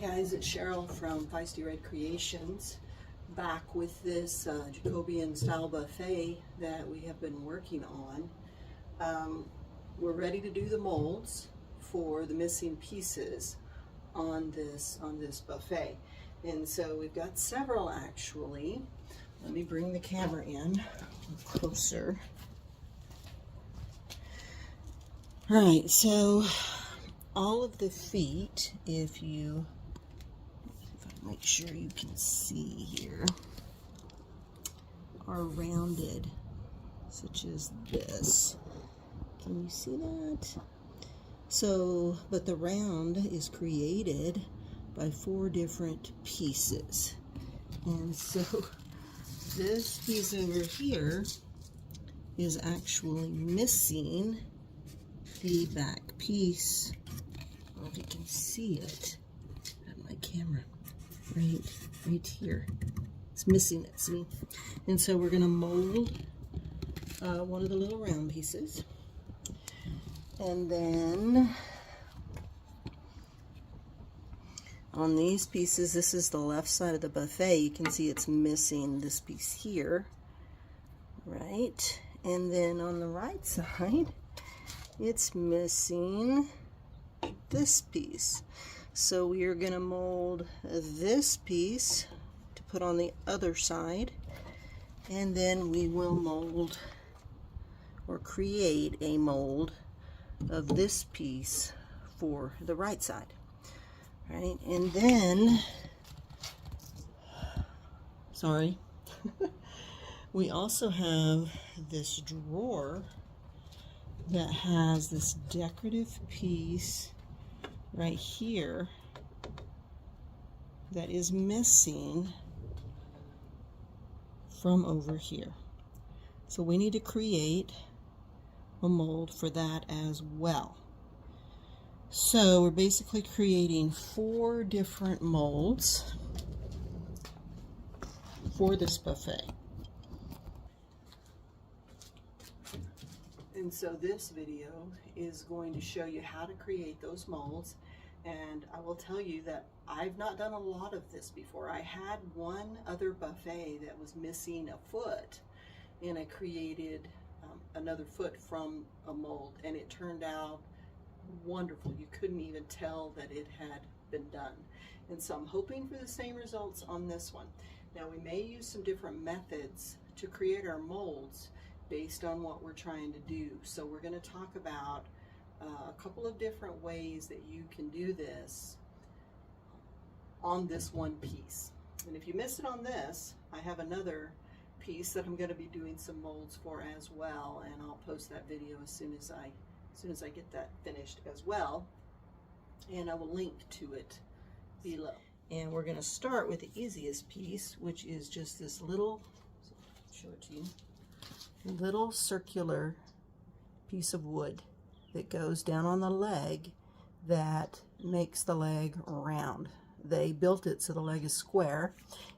guys, it's Cheryl from Feisty Red Creations, back with this Jacobean style buffet that we have been working on. We're ready to do the molds for the missing pieces on this buffet, and so we've got several actually. Let me bring the camera in closer. All right, so all of the feet, if I make sure you can see here, are rounded, such as this. Can you see that? So, but the round is created by 4 different pieces. And so this piece over here is actually missing the back piece. I don't know if you can see it on my camera. Right here. It's missing it, see? And so we're going to mold one of the little round pieces. And then on these pieces, this is the left side of the buffet. You can see it's missing this piece here. Right? And then on the right side, it's missing this piece. So we are going to mold this piece to put on the other side, and then we will mold or create a mold of this piece for the right side. Right? And then, sorry, we also have this drawer that has this decorative piece right here that is missing from over here. So we need to create a mold for that as well. So we're basically creating 4 different molds for this buffet. And so this video is going to show you how to create those molds, and I will tell you that I've not done a lot of this before. I had one other buffet that was missing a foot, and I created another foot from a mold, and it turned out wonderful. You couldn't even tell that it had been done. And so I'm hoping for the same results on this one. Now we may use some different methods to create our molds based on what we're trying to do. So we're going to talk about a couple of different ways that you can do this on this one piece. And if you miss it on this, I have another piece that I'm going to be doing some molds for as well, and I'll post that video as soon as I get that finished as well, and I will link to it below. And we're going to start with the easiest piece, which is just this little, show it to you, little circular piece of wood that goes down on the leg that makes the leg round. They built it so the leg is square,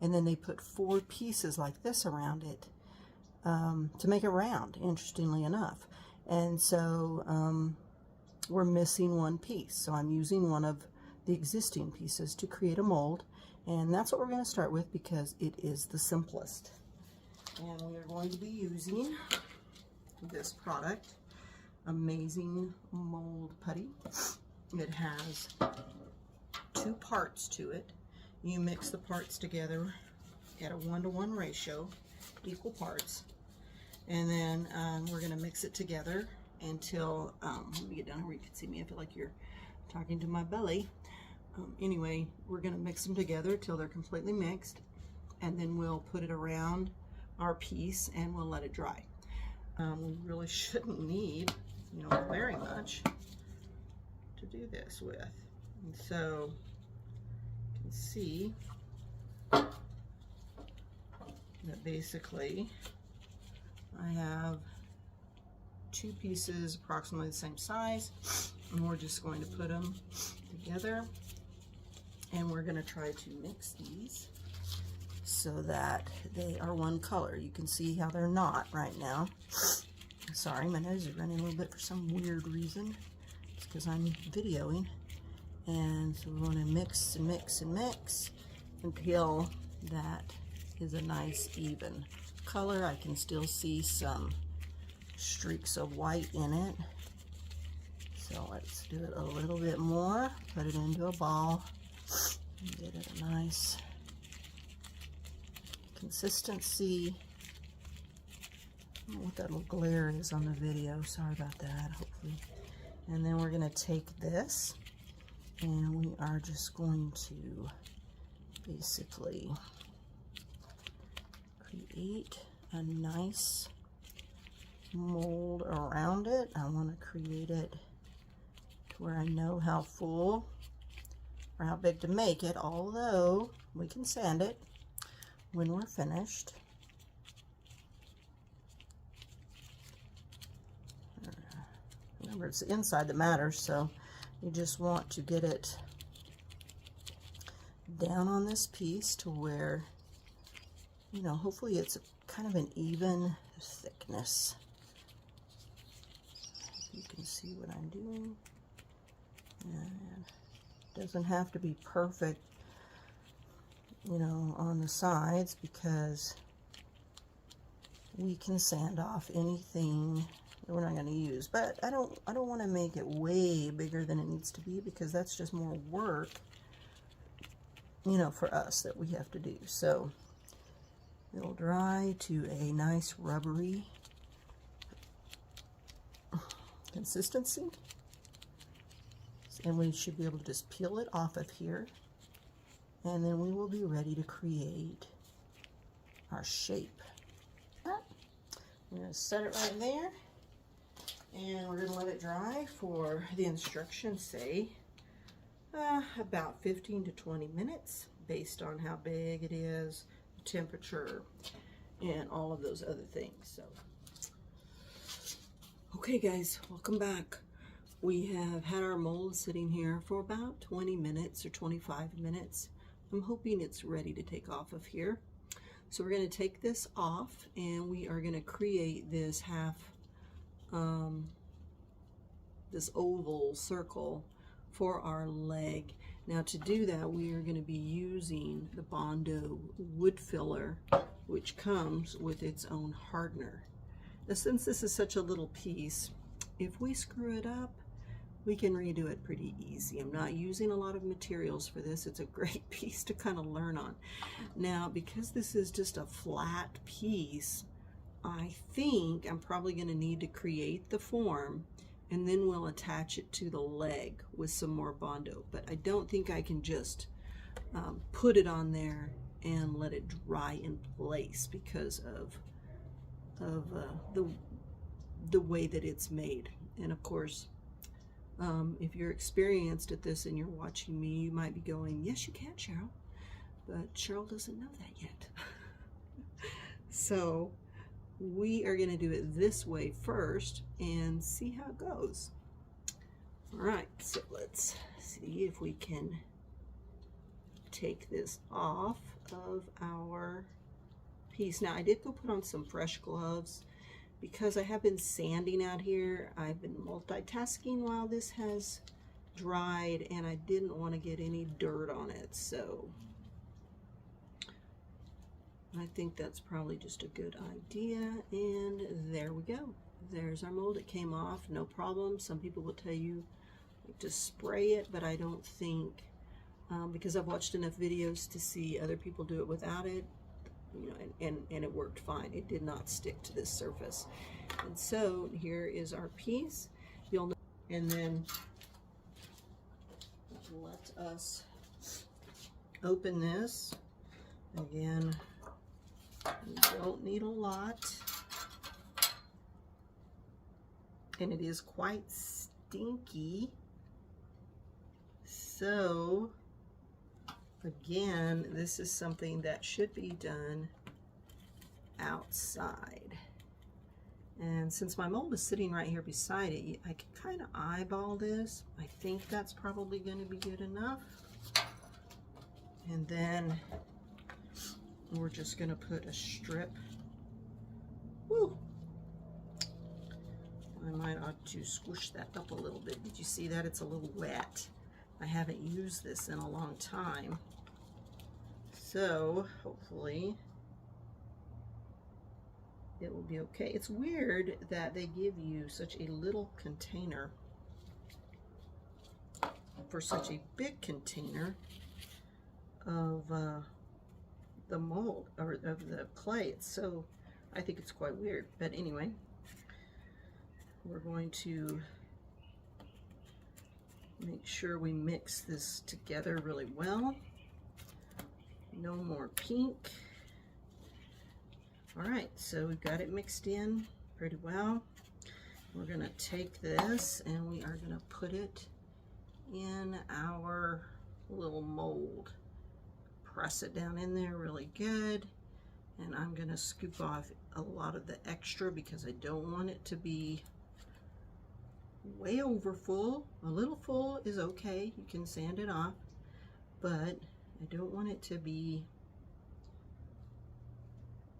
and then they put 4 pieces like this around it to make it round, interestingly enough. And so we're missing one piece, so I'm using one of the existing pieces to create a mold, and that's what we're going to start with because it is the simplest. And we are going to be using this product, Amazing Mold Putty. It has 2 parts to it. You mix the parts together at a 1-to-1 ratio, equal parts, and then we're going to mix it together until, let me get down here where you can see me. I feel like you're talking to my belly. Anyway, we're going to mix them together till they're completely mixed, and then we'll put it around our piece and we'll let it dry. We really shouldn't need, very much to do this with. And so you can see that basically I have 2 pieces approximately the same size, and we're just going to put them together, and we're going to try to mix these so that they are one color. You can see how they're not right now. Sorry, my nose is running a little bit for some weird reason. It's because I'm videoing. And so we're going to mix and mix and mix until that is a nice even color. I can still see some streaks of white in it. So let's do it a little bit more, put it into a ball, and get it a nice consistency. I don't know what that little glare is on the video, sorry about that, hopefully. And then we're gonna take this and we are just going to basically create a nice mold around it. I want to create it to where I know how full or how big to make it, although we can sand it when we're finished. Remember, it's the inside that matters, so you just want to get it down on this piece to where, you know, hopefully it's kind of an even thickness. You can see what I'm doing. And it doesn't have to be perfect, you know, on the sides, because we can sand off anything that we're not going to use. But I don't want to make it way bigger than it needs to be, because that's just more work, you know, for us that we have to do. So it'll dry to a nice rubbery consistency, and we should be able to just peel it off of here, and then we will be ready to create our shape. We're going to set it right there, and we're going to let it dry for, the instructions say, about 15 to 20 minutes, based on how big it is, temperature, and all of those other things. So, okay guys, welcome back. We have had our mold sitting here for about 20 minutes or 25 minutes. I'm hoping it's ready to take off of here. So we're going to take this off, and we are going to create this this oval circle for our leg. Now to do that, we are going to be using the Bondo wood filler, which comes with its own hardener. Now, since this is such a little piece, if we screw it up, we can redo it pretty easy. I'm not using a lot of materials for this. It's a great piece to kind of learn on. Now, because this is just a flat piece, I think I'm probably going to need to create the form, and then we'll attach it to the leg with some more Bondo. But I don't think I can just put it on there and let it dry in place because of the way that it's made. And of course, if you're experienced at this and you're watching me, you might be going, yes, you can, Cheryl. But Cheryl doesn't know that yet. So we are going to do it this way first and see how it goes. All right, so let's see if we can take this off of our piece. Now, I did go put on some fresh gloves because I have been sanding out here. I've been multitasking while this has dried, and I didn't want to get any dirt on it. So I think that's probably just a good idea. And there we go. There's our mold. It came off, no problem. Some people will tell you to spray it, but I don't think, because I've watched enough videos to see other people do it without it, you know, and it worked fine. It did not stick to this surface. And so here is our piece. You'll know, and then let us open this. Again, you don't need a lot, and it is quite stinky. So again, this is something that should be done outside. And since my mold is sitting right here beside it, I can kind of eyeball this. I think that's probably going to be good enough. And then we're just going to put a strip. Woo! I might ought to squish that up a little bit. Did you see that? It's a little wet. I haven't used this in a long time. So hopefully it will be okay. It's weird that they give you such a little container for such a big container of the mold, or of the clay. It's so, I think it's quite weird. But anyway, we're going to make sure we mix this together really well. No more pink. All right, so we've got it mixed in pretty well. We're gonna take this and we are gonna put it in our little mold. Press it down in there really good. And I'm gonna scoop off a lot of the extra because I don't want it to be way over full. A little full is okay, you can sand it off, but I don't want it to be,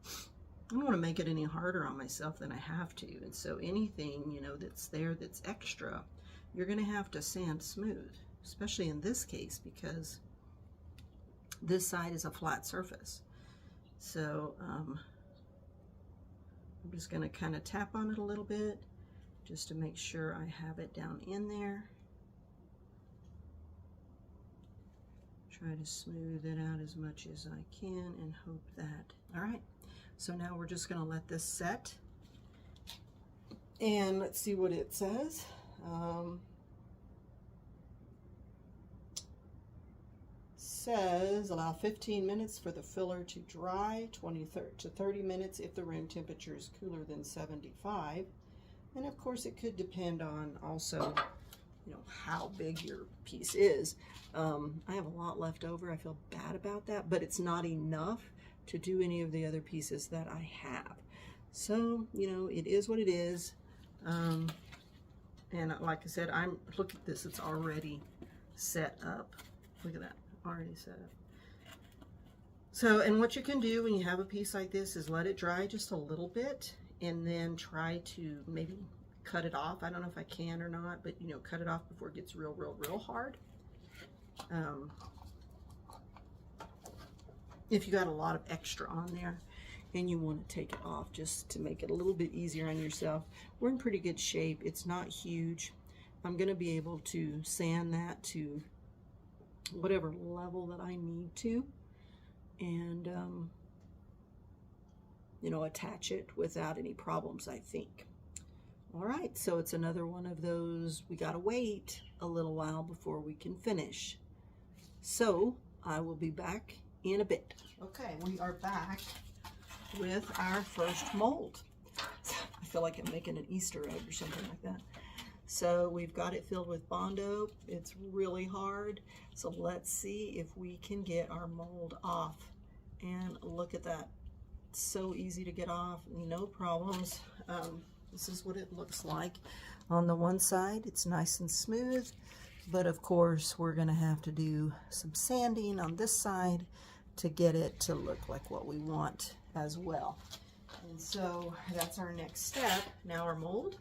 I don't want to make it any harder on myself than I have to. And so anything, you know, that's there that's extra, you're going to have to sand smooth, especially in this case because this side is a flat surface. So I'm just going to kind of tap on it a little bit just to make sure I have it down in there. Try to smooth it out as much as I can and hope that, all right. So now we're just gonna let this set. And let's see what it says. Says allow 15 minutes for the filler to dry, 20 to 30 minutes if the room temperature is cooler than 75. And of course it could depend on also, you know, how big your piece is. I have a lot left over. I feel bad about that, but it's not enough to do any of the other pieces that I have. So, you know, it is what it is. And like I said, look at this, it's already set up. Look at that, already set up. So, and what you can do when you have a piece like this is let it dry just a little bit and then try to maybe cut it off. I don't know if I can or not, but you know, cut it off before it gets real hard. If you got a lot of extra on there and you want to take it off just to make it a little bit easier on yourself. We're in pretty good shape. It's not huge. I'm going to be able to sand that to whatever level that I need to, and you know, attach it without any problems, I think. All right, so it's another one of those, we gotta wait a little while before we can finish. So I will be back in a bit. Okay, we are back with our first mold. I feel like I'm making an Easter egg or something like that. So we've got it filled with Bondo. It's really hard. So let's see if we can get our mold off. And look at that. It's so easy to get off, no problems. This is what it looks like. On the one side, it's nice and smooth, but of course we're gonna have to do some sanding on this side to get it to look like what we want as well. And so that's our next step. Now our mold,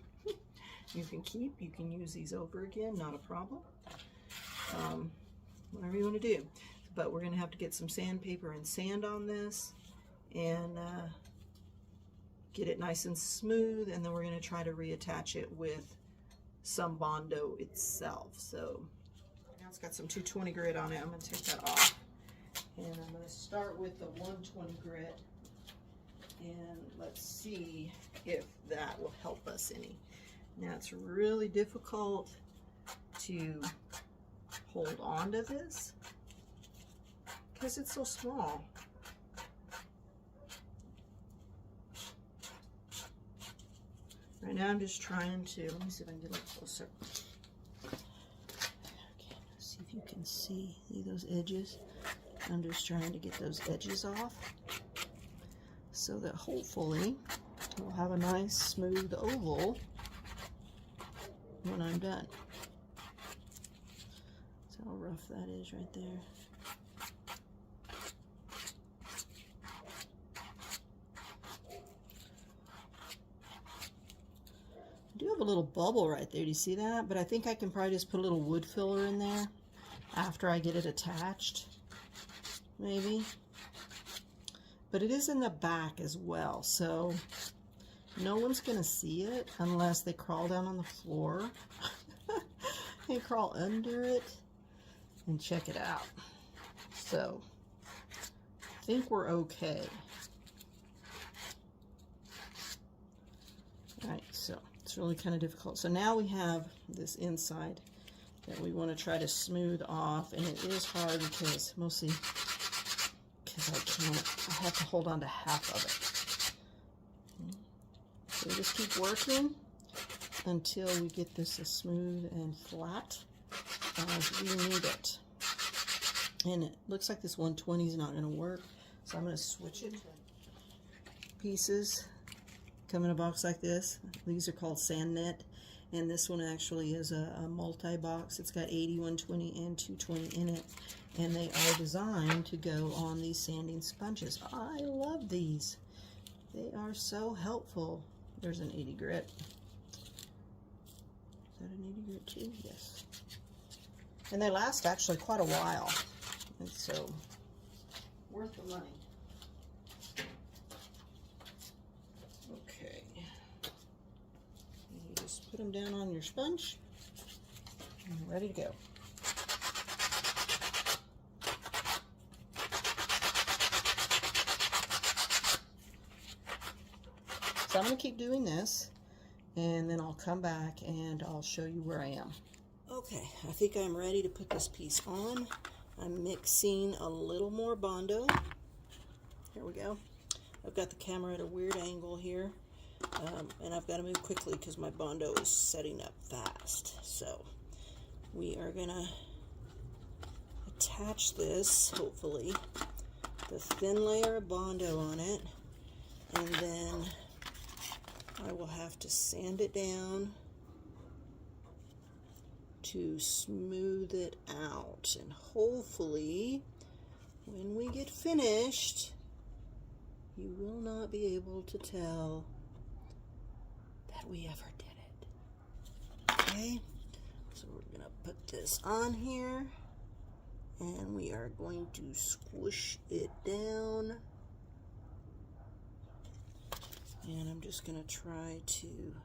you can keep, you can use these over again, not a problem. Whatever you want to do. But we're gonna have to get some sandpaper and sand on this and get it nice and smooth, and then we're going to try to reattach it with some Bondo itself. So now it's got some 220 grit on it. I'm going to take that off, and I'm going to start with the 120 grit, and let's see if that will help us any. Now it's really difficult to hold on to this because it's so small. Right now I'm just trying to, let me see if I can get a little closer. Okay, let's see if you can see those edges. I'm just trying to get those edges off so that hopefully we'll have a nice smooth oval when I'm done. See how rough that is right there. I do have a little bubble right there. Do you see that? But I think I can probably just put a little wood filler in there after I get it attached, maybe. But it is in the back as well, so no one's gonna see it unless they crawl down on the floor and crawl under it and check it out. So I think we're okay. All right, so it's really kind of difficult. So now we have this inside that we want to try to smooth off, and it is hard because mostly because I have to hold on to half of it. So we just keep working until we get this as smooth and flat as we need it. And it looks like this 120 is not going to work, so I'm going to switch it. Pieces come in a box like this. These are called sand net, and this one actually is a multi-box. It's got 80, 120, and 220 in it, and they are designed to go on these sanding sponges. I love these. They are so helpful. There's an 80 grit. Is that an 80 grit too? Yes. And they last actually quite a while, and so worth the money. Okay. And you just put them down on your sponge and ready to go. So I'm going to keep doing this, and then I'll come back and I'll show you where I am. Okay, I think I'm ready to put this piece on. I'm mixing a little more Bondo. Here we go. I've got the camera at a weird angle here, and I've got to move quickly because my Bondo is setting up fast. So we are going to attach this, hopefully, the thin layer of Bondo on it, and then I will have to sand it down to smooth it out, and hopefully when we get finished you will not be able to tell that we ever did it. Okay, so we're gonna put this on here and we are going to squish it down, and I'm just gonna try to,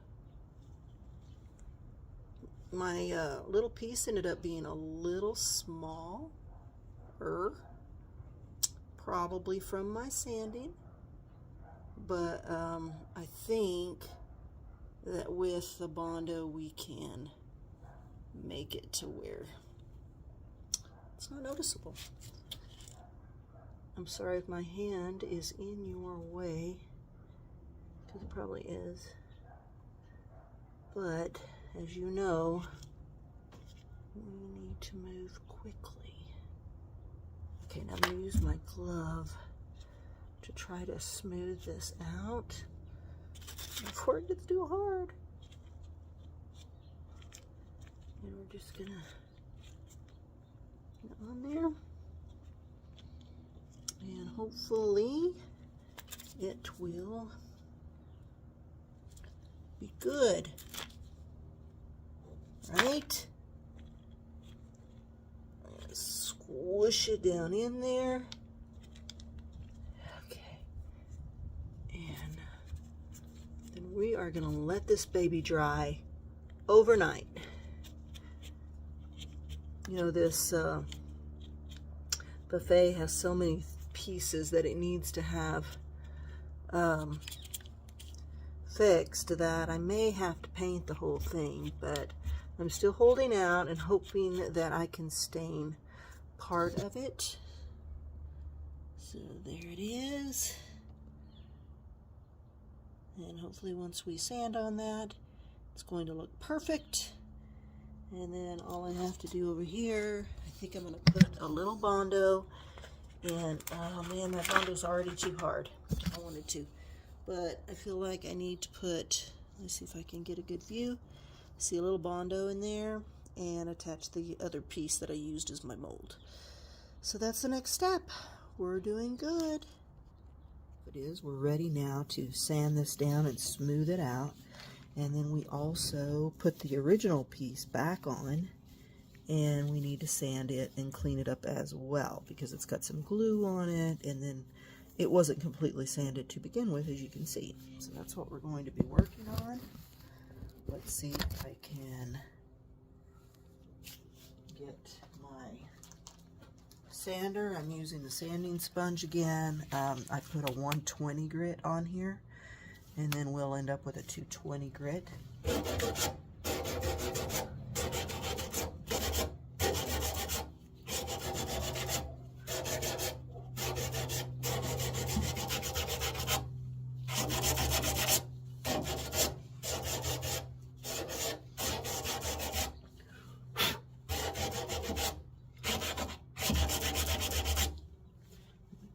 my little piece ended up being a little smaller, probably from my sanding, but I think that with the Bondo we can make it to where it's not noticeable. I'm sorry if my hand is in your way, because it probably is, but as you know, we need to move quickly. Okay, now I'm going to use my glove to try to smooth this out before it gets too hard. And we're just going to get on there. And hopefully it will be good. Right? I'm going to squish it down in there. Okay. And then we are going to let this baby dry overnight. You know, this buffet has so many pieces that it needs to have fixed that I may have to paint the whole thing, but I'm still holding out and hoping that I can stain part of it. So there it is. And hopefully once we sand on that, it's going to look perfect. And then all I have to do over here, I think I'm going to put a little Bondo. And oh man, that Bondo's already too hard. I wanted to, but I feel like I need to put, let's see if I can get a good view. See a little Bondo in there, and attach the other piece that I used as my mold. So that's the next step. We're doing good. It is. We're ready now to sand this down and smooth it out. And then we also put the original piece back on, and we need to sand it and clean it up as well because it's got some glue on it, and then it wasn't completely sanded to begin with, as you can see. So that's what we're going to be working on. Let's see if I can get my sander. I'm using the sanding sponge again. I put a 120 grit on here, and then we'll end up with a 220 grit.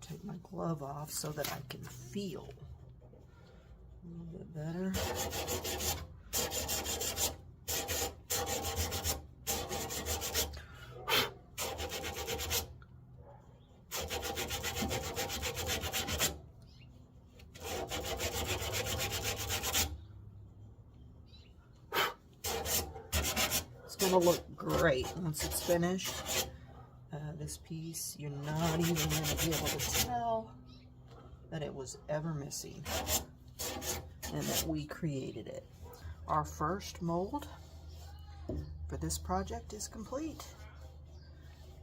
Take my glove off so that I can feel a little bit better. It's going to look great once it's finished. This piece, you're not even going to be able to tell that it was ever missing and that we created it. Our first mold for this project is complete.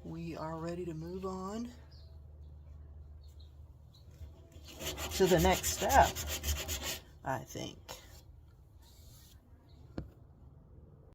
We are ready to move on to the next step, I think.